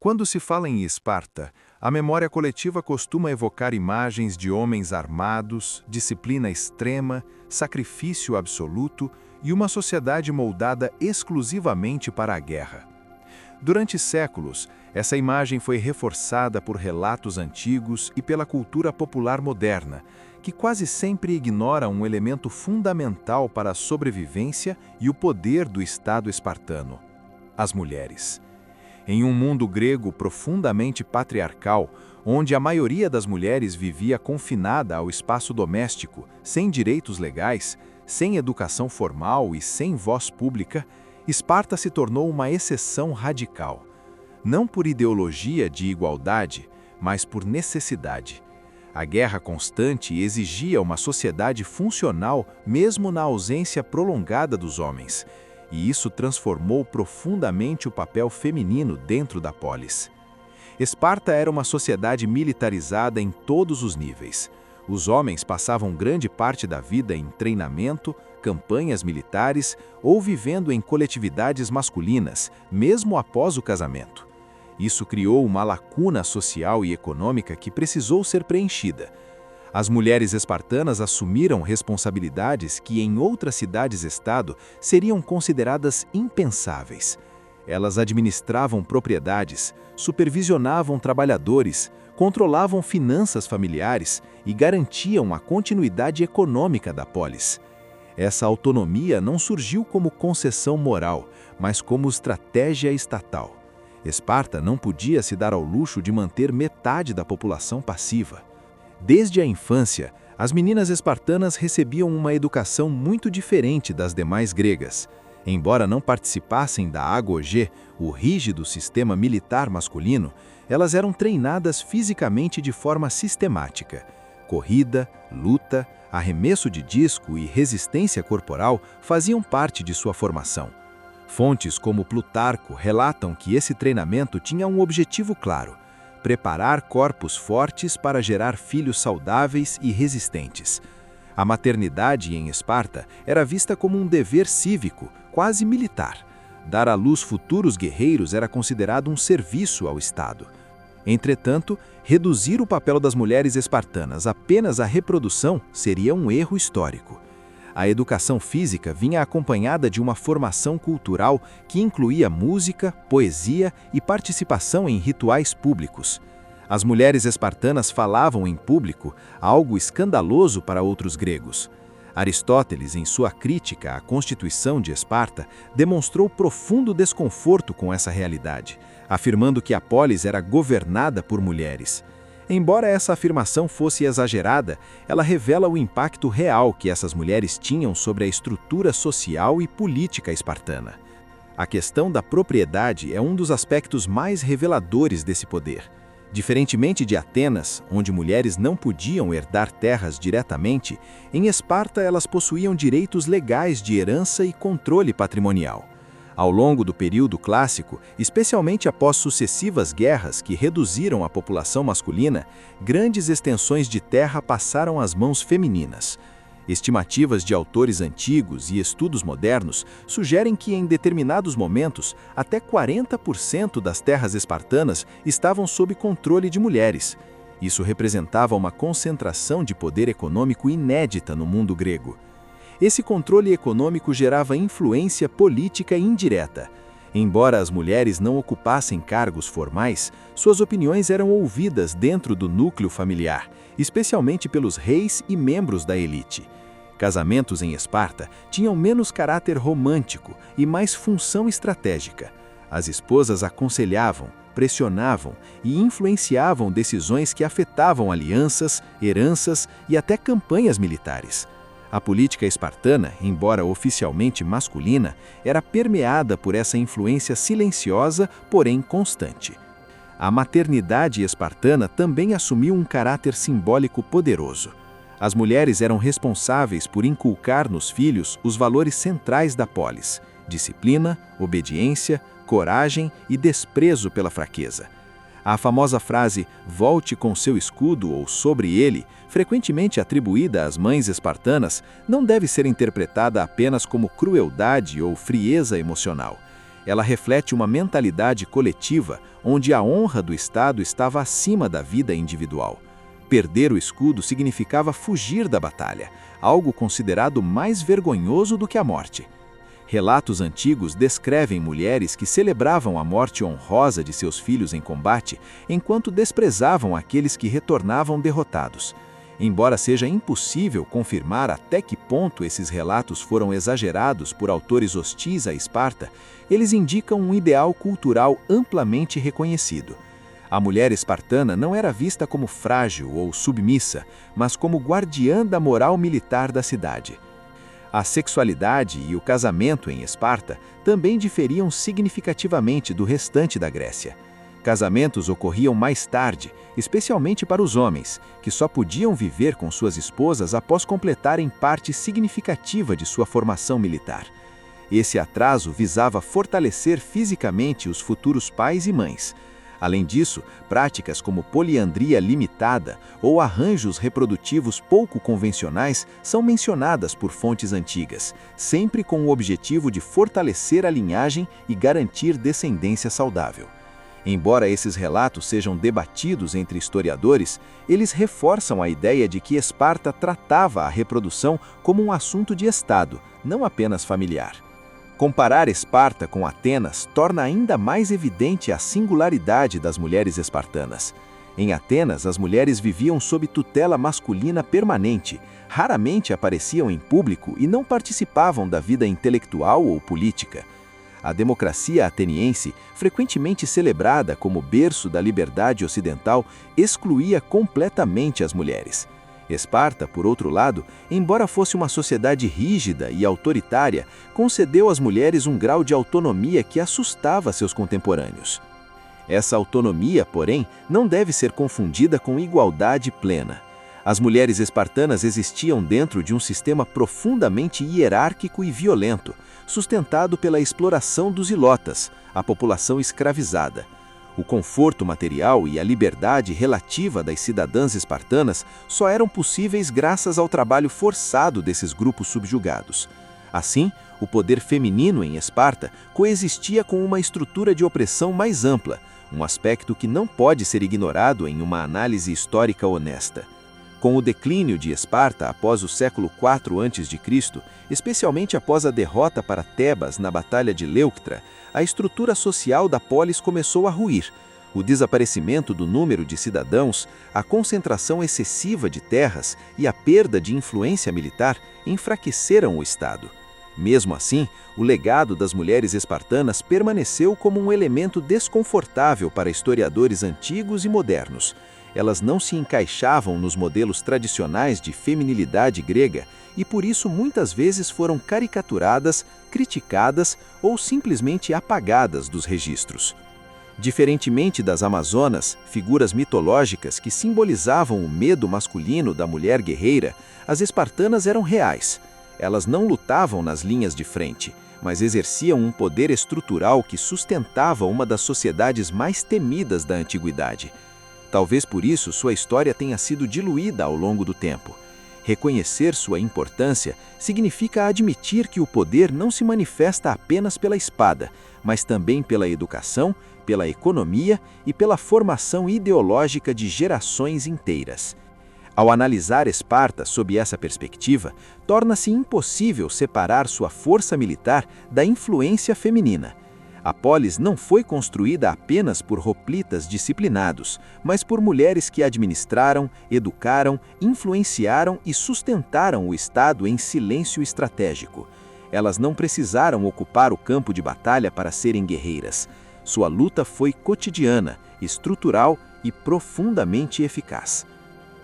Quando se fala em Esparta, a memória coletiva costuma evocar imagens de homens armados, disciplina extrema, sacrifício absoluto e uma sociedade moldada exclusivamente para a guerra. Durante séculos, essa imagem foi reforçada por relatos antigos e pela cultura popular moderna, que quase sempre ignora um elemento fundamental para a sobrevivência e o poder do Estado espartano: as mulheres. Em um mundo grego profundamente patriarcal, onde a maioria das mulheres vivia confinada ao espaço doméstico, sem direitos legais, sem educação formal e sem voz pública, Esparta se tornou uma exceção radical. Não por ideologia de igualdade, mas por necessidade. A guerra constante exigia uma sociedade funcional mesmo na ausência prolongada dos homens, e isso transformou profundamente o papel feminino dentro da polis. Esparta era uma sociedade militarizada em todos os níveis. Os homens passavam grande parte da vida em treinamento, campanhas militares ou vivendo em coletividades masculinas, mesmo após o casamento. Isso criou uma lacuna social e econômica que precisou ser preenchida. As mulheres espartanas assumiram responsabilidades que em outras cidades-estado seriam consideradas impensáveis. Elas administravam propriedades, supervisionavam trabalhadores, controlavam finanças familiares e garantiam a continuidade econômica da polis. Essa autonomia não surgiu como concessão moral, mas como estratégia estatal. Esparta não podia se dar ao luxo de manter metade da população passiva. Desde a infância, as meninas espartanas recebiam uma educação muito diferente das demais gregas. Embora não participassem da agogê, o rígido sistema militar masculino, elas eram treinadas fisicamente de forma sistemática. Corrida, luta, arremesso de disco e resistência corporal faziam parte de sua formação. Fontes como Plutarco relatam que esse treinamento tinha um objetivo claro: preparar corpos fortes para gerar filhos saudáveis e resistentes. A maternidade em Esparta era vista como um dever cívico, quase militar. Dar à luz futuros guerreiros era considerado um serviço ao Estado. Entretanto, reduzir o papel das mulheres espartanas apenas à reprodução seria um erro histórico. A educação física vinha acompanhada de uma formação cultural que incluía música, poesia e participação em rituais públicos. As mulheres espartanas falavam em público, algo escandaloso para outros gregos. Aristóteles, em sua crítica à Constituição de Esparta, demonstrou profundo desconforto com essa realidade, afirmando que a polis era governada por mulheres. Embora essa afirmação fosse exagerada, ela revela o impacto real que essas mulheres tinham sobre a estrutura social e política espartana. A questão da propriedade é um dos aspectos mais reveladores desse poder. Diferentemente de Atenas, onde mulheres não podiam herdar terras diretamente, em Esparta elas possuíam direitos legais de herança e controle patrimonial. Ao longo do período clássico, especialmente após sucessivas guerras que reduziram a população masculina, grandes extensões de terra passaram às mãos femininas. Estimativas de autores antigos e estudos modernos sugerem que, em determinados momentos, até 40% das terras espartanas estavam sob controle de mulheres. Isso representava uma concentração de poder econômico inédita no mundo grego. Esse controle econômico gerava influência política indireta. Embora as mulheres não ocupassem cargos formais, suas opiniões eram ouvidas dentro do núcleo familiar, especialmente pelos reis e membros da elite. Casamentos em Esparta tinham menos caráter romântico e mais função estratégica. As esposas aconselhavam, pressionavam e influenciavam decisões que afetavam alianças, heranças e até campanhas militares. A política espartana, embora oficialmente masculina, era permeada por essa influência silenciosa, porém constante. A maternidade espartana também assumiu um caráter simbólico poderoso. As mulheres eram responsáveis por inculcar nos filhos os valores centrais da polis: disciplina, obediência, coragem e desprezo pela fraqueza. A famosa frase "volte com seu escudo" ou "sobre ele", frequentemente atribuída às mães espartanas, não deve ser interpretada apenas como crueldade ou frieza emocional. Ela reflete uma mentalidade coletiva onde a honra do Estado estava acima da vida individual. Perder o escudo significava fugir da batalha, algo considerado mais vergonhoso do que a morte. Relatos antigos descrevem mulheres que celebravam a morte honrosa de seus filhos em combate, enquanto desprezavam aqueles que retornavam derrotados. Embora seja impossível confirmar até que ponto esses relatos foram exagerados por autores hostis a Esparta, eles indicam um ideal cultural amplamente reconhecido. A mulher espartana não era vista como frágil ou submissa, mas como guardiã da moral militar da cidade. A sexualidade e o casamento em Esparta também diferiam significativamente do restante da Grécia. Casamentos ocorriam mais tarde, especialmente para os homens, que só podiam viver com suas esposas após completarem parte significativa de sua formação militar. Esse atraso visava fortalecer fisicamente os futuros pais e mães. Além disso, práticas como poliandria limitada ou arranjos reprodutivos pouco convencionais são mencionadas por fontes antigas, sempre com o objetivo de fortalecer a linhagem e garantir descendência saudável. Embora esses relatos sejam debatidos entre historiadores, eles reforçam a ideia de que Esparta tratava a reprodução como um assunto de Estado, não apenas familiar. Comparar Esparta com Atenas torna ainda mais evidente a singularidade das mulheres espartanas. Em Atenas, as mulheres viviam sob tutela masculina permanente, raramente apareciam em público e não participavam da vida intelectual ou política. A democracia ateniense, frequentemente celebrada como berço da liberdade ocidental, excluía completamente as mulheres. Esparta, por outro lado, embora fosse uma sociedade rígida e autoritária, concedeu às mulheres um grau de autonomia que assustava seus contemporâneos. Essa autonomia, porém, não deve ser confundida com igualdade plena. As mulheres espartanas existiam dentro de um sistema profundamente hierárquico e violento, sustentado pela exploração dos ilotas, a população escravizada. O conforto material e a liberdade relativa das cidadãs espartanas só eram possíveis graças ao trabalho forçado desses grupos subjugados. Assim, o poder feminino em Esparta coexistia com uma estrutura de opressão mais ampla, um aspecto que não pode ser ignorado em uma análise histórica honesta. Com o declínio de Esparta após o século IV a.C., especialmente após a derrota para Tebas na Batalha de Leuctra, a estrutura social da polis começou a ruir. O desaparecimento do número de cidadãos, a concentração excessiva de terras e a perda de influência militar enfraqueceram o Estado. Mesmo assim, o legado das mulheres espartanas permaneceu como um elemento desconfortável para historiadores antigos e modernos. Elas não se encaixavam nos modelos tradicionais de feminilidade grega e por isso muitas vezes foram caricaturadas, criticadas ou simplesmente apagadas dos registros. Diferentemente das Amazonas, figuras mitológicas que simbolizavam o medo masculino da mulher guerreira, as espartanas eram reais. Elas não lutavam nas linhas de frente, mas exerciam um poder estrutural que sustentava uma das sociedades mais temidas da antiguidade. Talvez por isso sua história tenha sido diluída ao longo do tempo. Reconhecer sua importância significa admitir que o poder não se manifesta apenas pela espada, mas também pela educação, pela economia e pela formação ideológica de gerações inteiras. Ao analisar Esparta sob essa perspectiva, torna-se impossível separar sua força militar da influência feminina. A polis não foi construída apenas por hoplitas disciplinados, mas por mulheres que administraram, educaram, influenciaram e sustentaram o Estado em silêncio estratégico. Elas não precisaram ocupar o campo de batalha para serem guerreiras. Sua luta foi cotidiana, estrutural e profundamente eficaz.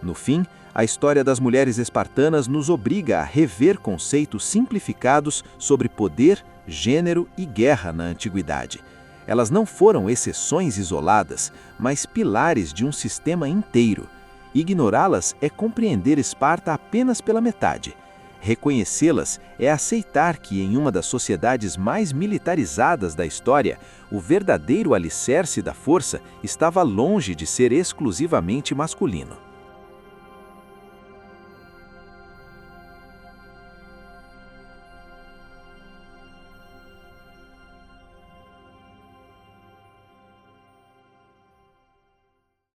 No fim, a história das mulheres espartanas nos obriga a rever conceitos simplificados sobre poder, gênero e guerra na antiguidade. Elas não foram exceções isoladas, mas pilares de um sistema inteiro. Ignorá-las é compreender Esparta apenas pela metade. Reconhecê-las é aceitar que, em uma das sociedades mais militarizadas da história, o verdadeiro alicerce da força estava longe de ser exclusivamente masculino.